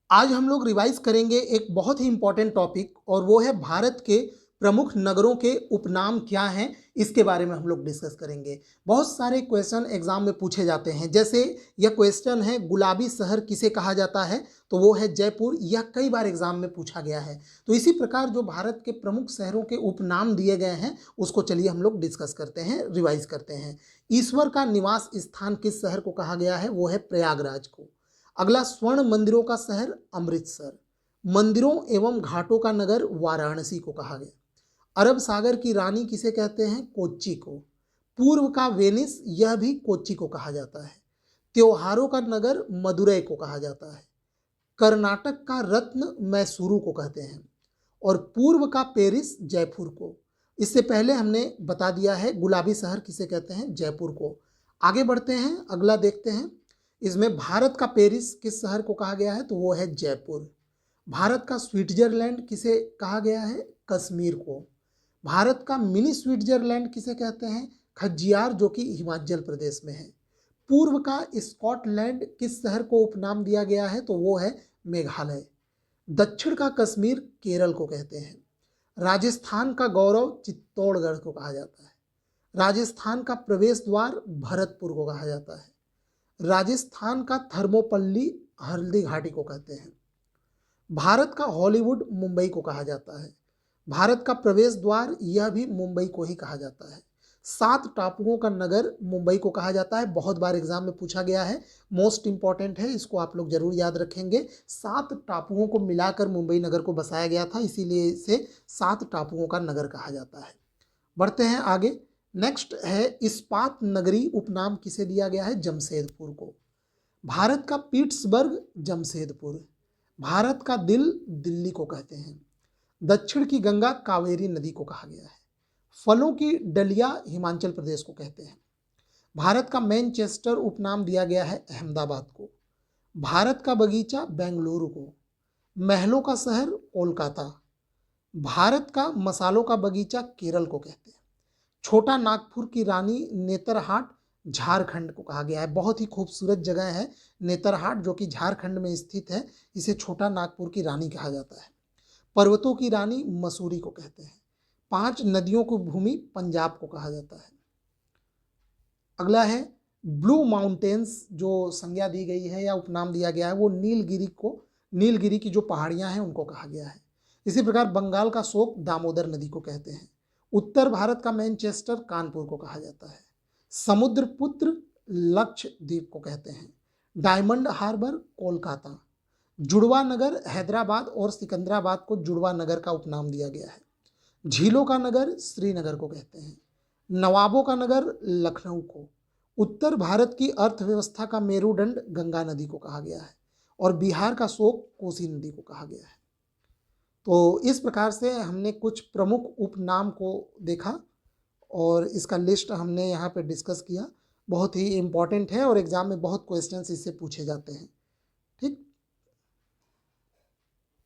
आज हम लोग रिवाइज करेंगे एक बहुत ही इंपॉर्टेंट टॉपिक और वो है भारत के प्रमुख नगरों के उपनाम क्या हैं, इसके बारे में हम लोग डिस्कस करेंगे। बहुत सारे क्वेश्चन एग्जाम में पूछे जाते हैं। जैसे यह क्वेश्चन है, गुलाबी शहर किसे कहा जाता है, तो वो है जयपुर। यह कई बार एग्जाम में पूछा गया है। तो इसी प्रकार जो भारत के प्रमुख शहरों के उपनाम दिए गए हैं उसको चलिए हम लोग डिस्कस करते हैं, रिवाइज करते हैं। ईश्वर का निवास स्थान किस शहर को कहा गया है, वो है प्रयागराज को। अगला, स्वर्ण मंदिरों का शहर अमृतसर। मंदिरों एवं घाटों का नगर वाराणसी को कहा गया। अरब सागर की रानी किसे कहते हैं, कोच्चि को। पूर्व का वेनिस, यह भी कोच्चि को कहा जाता है। त्योहारों का नगर मदुरै को कहा जाता है। कर्नाटक का रत्न मैसूरू को कहते हैं और पूर्व का पेरिस जयपुर को। इससे पहले हमने बता दिया है गुलाबी शहर किसे कहते हैं, जयपुर को। आगे बढ़ते हैं, अगला देखते हैं। इसमें भारत का पेरिस किस शहर को कहा गया है, तो वो है जयपुर। भारत का स्विट्जरलैंड किसे कहा गया है, कश्मीर को। भारत का मिनी स्विट्जरलैंड किसे कहते हैं, खज्जियार, जो कि हिमाचल प्रदेश में है। पूर्व का स्कॉटलैंड किस शहर को उपनाम दिया गया है, तो वो है मेघालय। दक्षिण का कश्मीर केरल को कहते हैं। राजस्थान का गौरव चित्तौड़गढ़ को कहा जाता है। राजस्थान का प्रवेश द्वार भरतपुर को कहा जाता है। राजस्थान का थर्मोपल्ली हल्दी घाटी को कहते हैं। भारत का हॉलीवुड मुंबई को कहा जाता है। भारत का प्रवेश द्वार, यह भी मुंबई को ही कहा जाता है। 7 टापुओं का नगर मुंबई को कहा जाता है। बहुत बार एग्जाम में पूछा गया है, मोस्ट इंपॉर्टेंट है, इसको आप लोग जरूर याद रखेंगे। 7 टापुओं को मिलाकर मुंबई नगर को बसाया गया था, इसीलिए इसे 7 टापुओं का नगर कहा जाता है। बढ़ते हैं आगे। नेक्स्ट है, इस्पात नगरी उपनाम किसे दिया गया है, जमशेदपुर को। भारत का पीट्सबर्ग जमशेदपुर। भारत का दिल दिल्ली को कहते हैं। दक्षिण की गंगा कावेरी नदी को कहा गया है। फलों की डलिया हिमाचल प्रदेश को कहते हैं। भारत का मैनचेस्टर उपनाम दिया गया है अहमदाबाद को। भारत का बगीचा बेंगलुरु को। महलों का शहर कोलकाता। भारत का मसालों का बगीचा केरल को कहते हैं। छोटा नागपुर की रानी नेतरहाट झारखंड को कहा गया है। बहुत ही खूबसूरत जगह है नेतरहाट, जो कि झारखंड में स्थित है। इसे छोटा नागपुर की रानी कहा जाता है। पर्वतों की रानी मसूरी को कहते हैं। 5 नदियों की भूमि पंजाब को कहा जाता है। अगला है, ब्लू माउंटेन्स जो संज्ञा दी गई है या उपनाम दिया गया है, वो नीलगिरी की जो पहाड़ियां हैं उनको कहा गया है। इसी प्रकार बंगाल का शोक दामोदर नदी को कहते हैं। उत्तर भारत का मैनचेस्टर कानपुर को कहा जाता है। समुद्रपुत्र लक्षद्वीप को कहते हैं। Diamond Harbour Kolkata. जुड़वा नगर हैदराबाद और सिकंदराबाद को जुड़वा नगर का उपनाम दिया गया है। झीलों का नगर श्रीनगर को कहते हैं। नवाबों का नगर लखनऊ को। उत्तर भारत की अर्थव्यवस्था का मेरुदंड गंगा नदी को कहा गया है और बिहार का शोक कोसी नदी को कहा गया है। तो इस प्रकार से हमने कुछ प्रमुख उपनाम को देखा और इसका लिस्ट हमने यहाँ पे डिस्कस किया। बहुत ही इम्पॉर्टेंट है और एग्जाम में बहुत क्वेश्चंस इससे पूछे जाते हैं। ठीक।